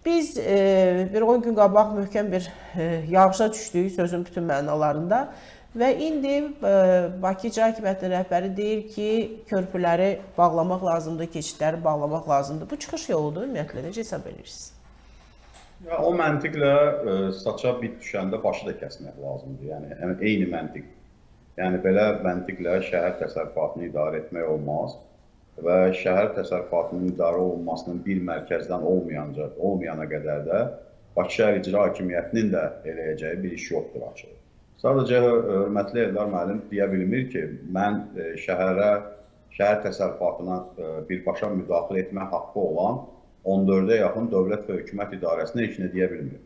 Biz bir 10 gün qabaq möhkəm bir yağışa düşdük sözün bütün mənalarında və indi Bakı İcra Hakimiyyətinin rəhbəri deyir ki, körpüləri bağlamaq lazımdır, keçidləri bağlamaq lazımdır. Bu çıxış yoludur ümumiyyətlə, necə hesab edirsiniz? O məntiqlə saça bit düşəndə başı da kəsmək lazımdır. Yəni eyni məntiq. Yəni belə məntiqlə şəhər təsərrüfatını idarə etmək olmaz və şəhər təsərrüfatının idarə olunmasının bir mərkəzdən olmayana qədər də Bakı Şəhər İcra Hakimiyyətinin də eləyəcəyi bir iş yoxdur açıq. Sadəcə hörmətli Eldar müəllim deyə bilmir ki, mən şəhər təsərrüfatına birbaşa müdaxilə etmək haqqı olan 14-ə yaxın dövlət və hökumət idarəsinə heç nə deyə bilmir.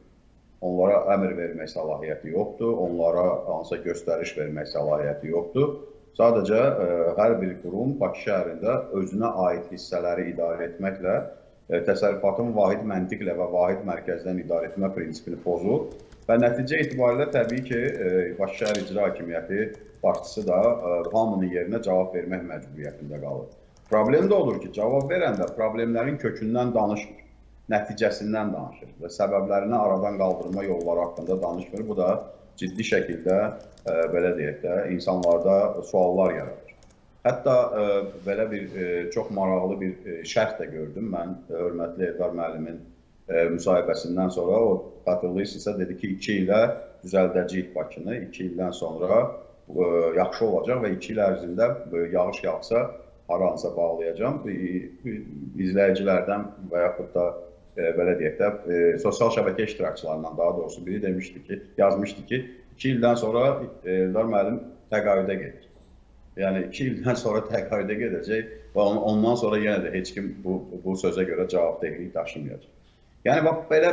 Onlara əmr vermək səlahiyyəti yoxdur, onlara hansısa göstəriş vermək səlahiyyəti yoxdur. Sadəcə hər bir qurum Bakı şəhərində özünə aid hissələri idarə etməklə təsərrüfatın vahid məntiqlə və vahid mərkəzdən idarə etmə prinsipini pozur və nəticə etibarilə təbii ki, Bakı Şəhər İcra Hakimiyyəti başçısı da hamının yerinə cavab vermək məcburiyyətində qalır. Problem də odur ki, cavab verəndə problemlərin kökündən danışmır, nəticəsindən danışır və səbəblərini aradan qaldırma yolları haqqında danışmır. Bu da ciddi şəkildə, belə deyək də, insanlarda suallar yaradır. Hətta belə bir çox maraqlı bir şərh də gördüm mən hörmətli Eldar müəllimin müsahibəsindən sonra. O xatırlayırsınızsa dedi ki, 2 ilə düzəldəcəyik Bakını, 2 ildən sonra yaxşı olacaq və 2 il ərzində yağış yağsa haransa bağlayacağım. İzləyicilərdən və yaxud da belə deyək də, sosial şəbəkə iştirakçılarından daha doğrusu biri yazmışdı ki, 2 ildən sonra Eldar müəllim təqaüdə gedir. Yəni 2 ildən sonra təqaüdə gedəcək və ondan sonra yenə də heç kim bu sözə görə cavabdehlik daşımayacaq. Yəni bax, belə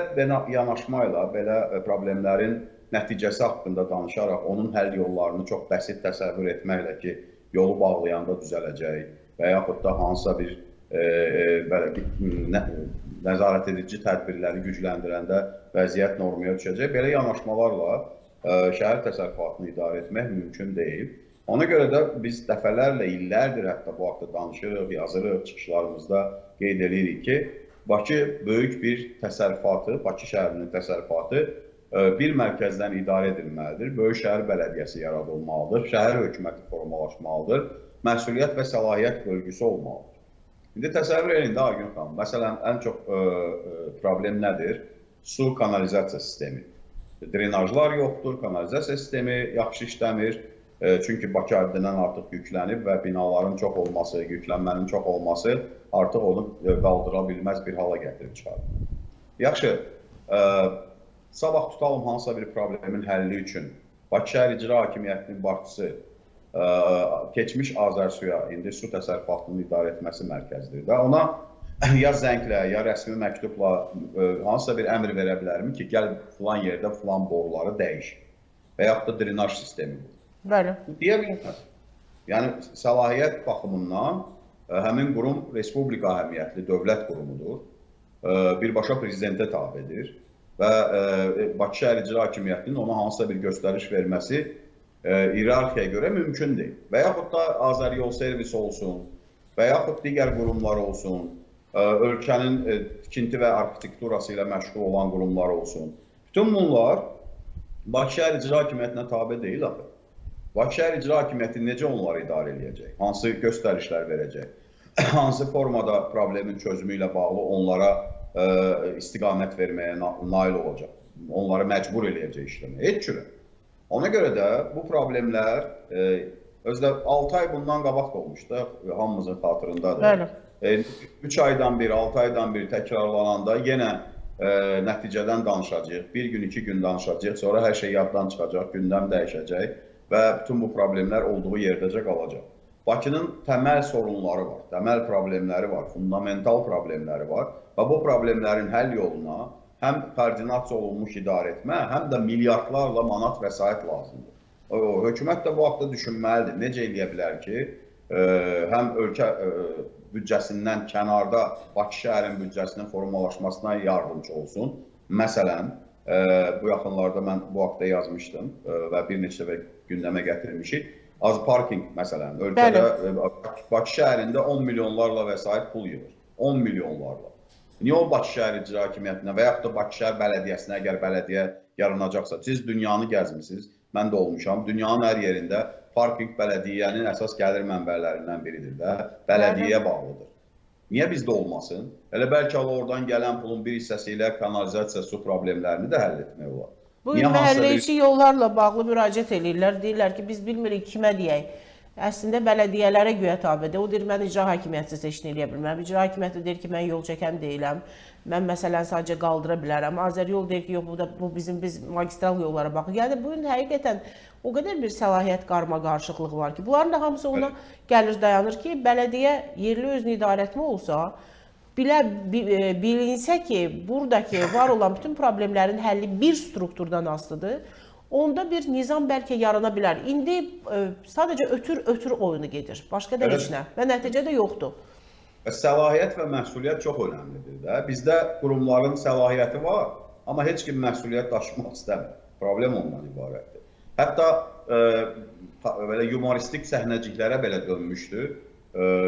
yanaşmayla, belə problemlərin nəticəsi haqqında danışaraq, onun həll yollarını çox bəsit təsəvvür etməklə ki, yolu bağlayanda düzələcək və yaxud da hansısa bir nəzarət edici tədbirləri gücləndirəndə vəziyyət normaya düşəcək. Belə yanaşmalarla şəhər təsərrüfatını idarə etmək mümkün deyil. Ona görə də biz dəfələrlə, illərdir hətta bu haqda danışırıq, yazırıq, çıxışlarımızda qeyd edirik ki, Bakı böyük bir təsərrüfatı, Bakı şəhərinin təsərrüfatı bir mərkəzdən idarə edilməlidir. Böyük şəhər bələdiyyəsi yaradılmalıdır, şəhər hökuməti formalaşmalıdır, məsuliyyət və səlahiyyət bölgüsü olmalıdır. İndi təsəvvür edin də Agün xanım, məsələn, ən çox problem nədir? Su kanalizasiya sistemi. Drenajlar yoxdur, kanalizasiya sistemi yaxşı işləmir. Çünki Bakı həddindən artıq yüklənib və binaların çox olması, yüklənmənin çox olması artıq onu qaldıra bilməz bir hala gətirib çıxarır. Yaxşı, sabah tutalım hansısa bir problemin həlli üçün Bakı Şəhər İcra Hakimiyyətinin başçısı keçmiş Azərsuya, indi su təsərrüfatının idarə etməsi mərkəzidir də. Ona ya zənglə, ya rəsmi məktubla hansısa bir əmr verə bilərmi ki, gəl filan yerdə filan boruları dəyiş və yaxud da drenaj sistemi bu. Bəli. Deyə bilməz. Yəni, səlahiyyət baxımından həmin qurum respublika əhəmiyyətli dövlət qurumudur. Birbaşa prezidentə tabedir və Bakı Şəhər İcra Hakimiyyətinin ona hansısa bir göstəriş verməsi iyerarxiyaya görə mümkün deyil. Və yaxud da Azəryol servisi olsun və yaxud digər qurumlar olsun, ölkənin tikinti və arxitekturası ilə məşğul olan qurumlar olsun. Bütün bunlar Bakı Şəhər İcra Hakimiyyətinə tabe deyil axı. Bakı Şəhər İcra Hakimiyyəti necə onları idarə edəcək? Hansı göstərişlər verəcək? Hansı formada problemin çözümü ilə bağlı onlara istiqamət verməyə nail olacaq? Onları məcbur eləyəcək işləməyə. Heç cürə. Ona görə də bu problemlər özdə 6 ay bundan qabaq da olmuşdu, hamımızın xatırındadır. 3 aydan bir, 6 aydan bir təkrarlananda yenə nəticədən danışacaq. Bir gün, 2 gün danışacaq, sonra hər şey yaddan çıxacaq, gündəm dəyişəcək və bütün bu problemlər olduğu yerdəcə qalacaq. Bakının təməl sorunları var, təməl problemləri var, fundamental problemləri var və bu problemlərin həll yoluna həm koordinasiya olunmuş idarə etmə, həm də milyardlarla manat vəsait lazımdır. Hökumət də bu haqda düşünməlidir. Necə eləyə bilər ki, həm ölkə büdcəsindən kənarda Bakı şəhərin büdcəsinin formalaşmasına yardımcı olsun. Məsələn, bu yaxınlarda mən bu haqda yazmışdım və bir neçə gündəmə gətirmişik. Az parking məsələn, ölkədə Bakı şəhərində 10 milyonlarla vəsait pul yığır. 10 milyonlarla. Niyə o Bakı şəhər icra hakimiyyətinə və yaxud da Bakı şəhər bələdiyyəsinə, əgər bələdiyyə yaranacaqsa, siz dünyanı gəzmisiniz, mən də olmuşam. Dünyanın hər yerində parkinq bələdiyyənin əsas gəlir mənbələrindən biridir də, bələdiyyəyə bağlıdır. Niyə bizdə olmasın? Elə bəlkə oradan gələn pulun bir hissəsi ilə kanalizasiya, su problemlərini də həll etmək olar. Bu gün məhəlləçi yollarla bağlı müraciət edirlər. Deyirlər ki, biz bilmirik kimə deyək. Əslində bələdiyyələrə güya tabedir. O deyir, mən icra hakimiyyəti seçkin eləyə bilməm. İcra hakimiyyəti deyir ki, mən yol çəkən deyiləm. Mən məsələn sadəcə qaldıra bilərəm. Azəryol deyir ki, yox, bu biz magistral yollara baxırıq. Yəni bu gün həqiqətən o qədər bir səlahiyyət qarma-qarışıqlığı var ki, bunların da hamısı ona gəlir dayanır ki, bələdiyyə yerli özünü idarə etmə olsa, bilinsə ki, buradakı var olan bütün problemlərin həlli bir strukturdan asılıdır. Onda bir nizam bəlkə yarana bilər. İndi sadəcə ötür oyunu gedir. Başqa da heç nə. Və nəticədə yoxdur. Səlahiyyət və məsuliyyət çox önəmlidir də. Bizdə qurumların səlahiyyəti var, amma heç kim məsuliyyət daşımaq istəmir. Problem ondan ibarətdir. Hətta belə yumoristik səhnəciklərə belə dönmüşdü.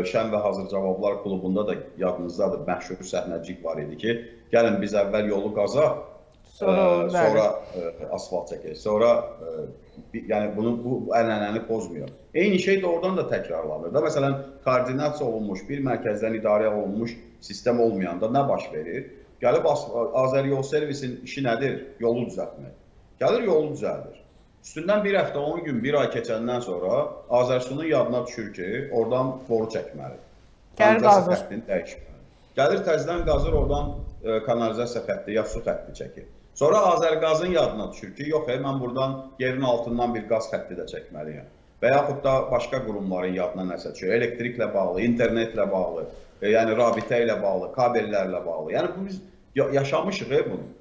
Şən və Hazır Cavablar klubunda da yadınızdadır, məşhur səhnəcik var idi ki, gəlin biz əvvəl yolu qazaq, sonra asfalt çəkək. Sonra yəni bu ənənəni pozmuyor. Eyni şey də oradan da təkrarlanır da. Məsələn, koordinasiya olunmuş, bir mərkəzdən idarə olunmuş sistem olmayanda nə baş verir? Gəlib Azəryol Servisin işi nədir? Yolu düzəltmək. Gəlir yolu düzəldir. Üstündən bir həftə, 10 gün, bir ay keçəndən sonra Azərsunun yadına düşür ki, oradan boru çəkməlidir. Kanalizasiya xəttini dəyişməlidir. Gəlir təzədən qazır, oradan kanalizasiya xətti ya su xətti çəkir. Sonra Azərqazın yadına düşür ki, yox, mən buradan yerin altından bir qaz xətti də çəkməliyəm. Və yaxud da başqa qurumların yadına nəsə düşür. Elektriklə bağlı, internetlə bağlı, yəni rabitə ilə bağlı, kabellərlə bağlı. Yəni biz yaşamışıq bunu.